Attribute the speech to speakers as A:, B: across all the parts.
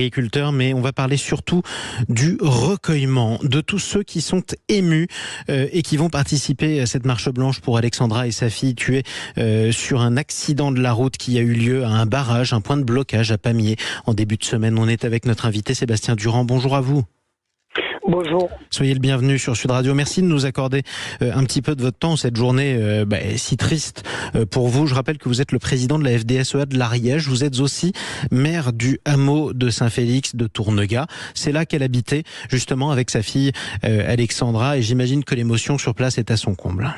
A: Agriculteurs, mais on va parler surtout du recueillement de tous ceux qui sont émus et qui vont participer à cette marche blanche pour Alexandra et sa fille tuées sur un accident de la route qui a eu lieu à un barrage, un point de blocage à Pamiers en début de semaine. On est avec notre invité Sébastien Durand. Bonjour à vous.
B: Bonjour.
A: Soyez le bienvenu sur Sud Radio. Merci de nous accorder un petit peu de votre temps cette journée si triste pour vous. Je rappelle que vous êtes le président de la FDSEA de l'Ariège. Vous êtes aussi maire du hameau de Saint-Félix de Tournegat. C'est là qu'elle habitait justement avec sa fille Alexandra et j'imagine que l'émotion sur place est à son comble.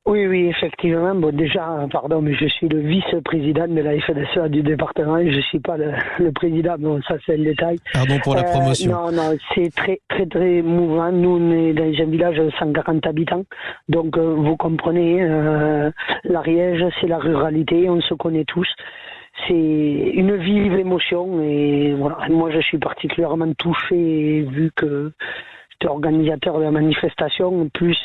B: Oui, effectivement. Bon, déjà, pardon, mais je suis le vice-président de la FDSEA du département et je ne suis pas le président. Bon, ça, c'est le détail.
A: Pardon pour la promotion.
B: Non, c'est très mouvant. Nous, on est dans un village de 140 habitants. Donc, vous comprenez, l'Ariège, c'est la ruralité. On se connaît tous. C'est une vive émotion et voilà. Moi, je suis particulièrement touché vu que organisateur de la manifestation, plus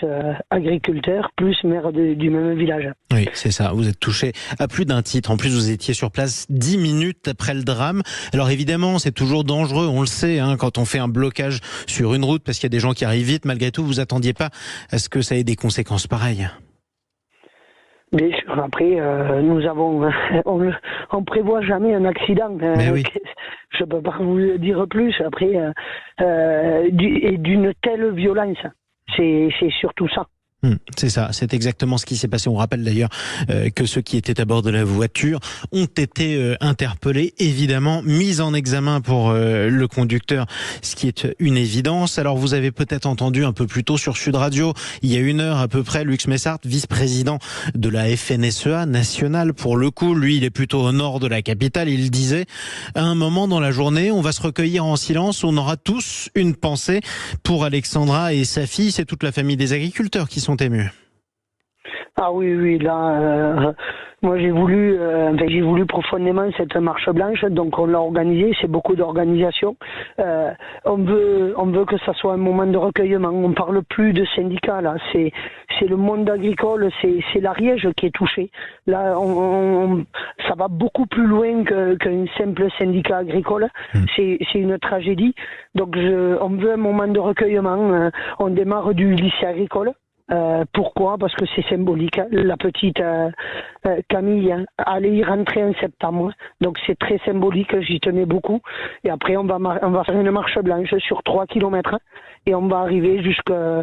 B: agriculteur, plus maire du même village.
A: Oui, c'est ça. Vous êtes touché à plus d'un titre. En plus, vous étiez sur place 10 minutes après le drame. Alors évidemment, c'est toujours dangereux, on le sait, quand on fait un blocage sur une route parce qu'il y a des gens qui arrivent vite. Malgré tout, vous attendiez pas à ce que ça ait des conséquences pareilles.
B: Bien sûr, après, nous avons, on prévoit jamais un accident.
A: Mais oui.
B: Je peux pas vous dire plus. Après, et d'une telle violence, c'est surtout ça.
A: C'est ça, c'est exactement ce qui s'est passé. On rappelle d'ailleurs que ceux qui étaient à bord de la voiture ont été interpellés, évidemment, mis en examen pour le conducteur, ce qui est une évidence. Alors vous avez peut-être entendu un peu plus tôt sur Sud Radio, il y a une heure à peu près, Luc Messart, vice-président de la FNSEA nationale. Pour le coup, lui, il est plutôt au nord de la capitale. Il disait, à un moment dans la journée, on va se recueillir en silence, on aura tous une pensée pour Alexandra et sa fille. C'est toute la famille des agriculteurs qui sont émus.
B: Ah oui, là, moi j'ai voulu profondément cette marche blanche, donc on l'a organisée, c'est beaucoup d'organisation. On veut que ça soit un moment de recueillement. On parle plus de syndicats là, c'est le monde agricole, c'est l'Ariège qui est touché. Là, ça va beaucoup plus loin qu'un simple syndicat agricole. C'est une tragédie. Donc on veut un moment de recueillement. On démarre du lycée agricole. Pourquoi ? Parce que c'est symbolique. La petite Camille allait y rentrer en septembre, donc c'est très symbolique. J'y tenais beaucoup. Et après, on va faire une marche blanche sur 3 kilomètres et on va arriver jusqu'à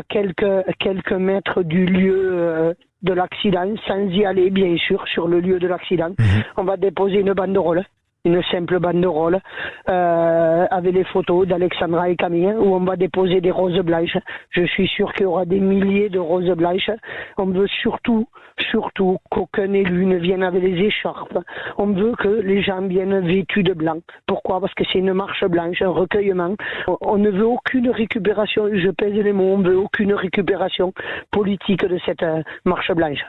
B: quelques mètres du lieu de l'accident, sans y aller bien sûr sur le lieu de l'accident. On va déposer une banderole. Une simple banderole avec les photos d'Alexandra et Camille où on va déposer des roses blanches. Je suis sûr qu'il y aura des milliers de roses blanches. On veut surtout qu'aucun élu ne vienne avec les écharpes. On veut que les gens viennent vêtus de blanc. Pourquoi ? Parce que c'est une marche blanche, un recueillement. On ne veut aucune récupération, je pèse les mots, on ne veut aucune récupération politique de cette marche blanche.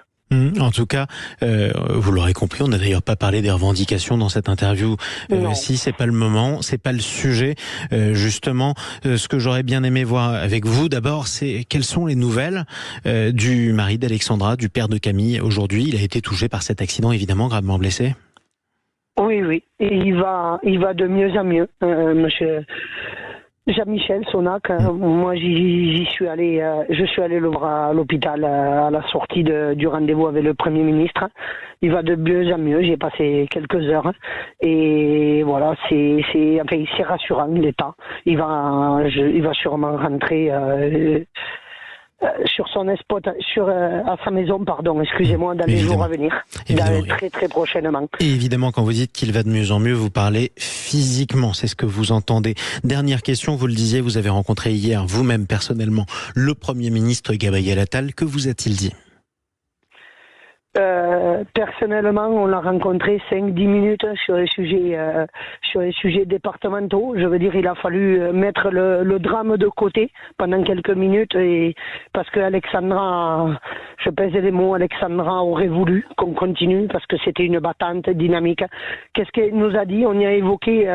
A: En tout cas, vous l'aurez compris, on n'a d'ailleurs pas parlé des revendications dans cette interview. Si c'est pas le moment, c'est pas le sujet. Justement, ce que j'aurais bien aimé voir avec vous, d'abord, c'est quelles sont les nouvelles du mari d'Alexandra, du père de Camille. Aujourd'hui, il a été touché par cet accident, évidemment, gravement blessé.
B: Oui, et il va de mieux en mieux, monsieur Jean-Michel Sonac. Moi, j'y suis allé. Je suis allé le voir à l'hôpital à la sortie du rendez-vous avec le Premier ministre. Il va de mieux en mieux. J'ai passé quelques heures et voilà, c'est rassurant l'état. Il va sûrement rentrer. Sur son à sa maison, excusez-moi, dans les jours à venir, très très prochainement.
A: Et évidemment, quand vous dites qu'il va de mieux en mieux, vous parlez physiquement, c'est ce que vous entendez. Dernière question, vous le disiez, vous avez rencontré hier, vous-même personnellement, le Premier ministre Gabriel Attal. Que vous a-t-il dit ?
B: Personnellement, on l'a rencontré 5-10 minutes sur les sujets départementaux. Je veux dire, il a fallu mettre le drame de côté pendant quelques minutes et parce que Alexandra, je pèse les mots, Alexandra aurait voulu qu'on continue parce que c'était une battante dynamique. Qu'est-ce qu'elle nous a dit ? On y a évoqué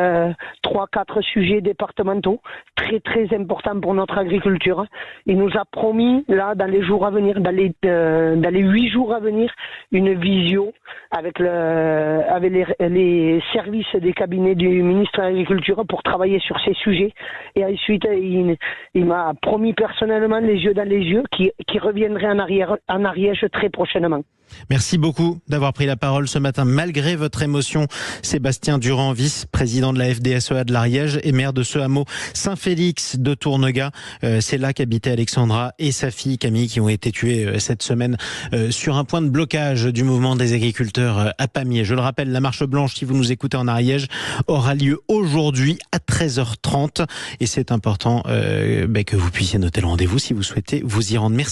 B: 3-4 sujets départementaux très très importants pour notre agriculture. Il nous a promis là dans les jours à venir, dans les 8 jours à venir, une visio avec les services des cabinets du ministre de l'Agriculture pour travailler sur ces sujets. Et ensuite, il m'a promis personnellement, les yeux dans les yeux, qu'il reviendrait en Ariège très prochainement.
A: Merci beaucoup d'avoir pris la parole ce matin, malgré votre émotion. Sébastien Durand, vice-président de la FDSEA de l'Ariège et maire de ce hameau Saint-Félix de Tournegat. C'est là qu'habitaient Alexandra et sa fille Camille, qui ont été tuées cette semaine sur un point de blocage du mouvement des agriculteurs à Pamiers. Je le rappelle, la marche blanche, si vous nous écoutez en Ariège, aura lieu aujourd'hui à 13h30. Et c'est important que vous puissiez noter le rendez-vous si vous souhaitez vous y rendre. Merci.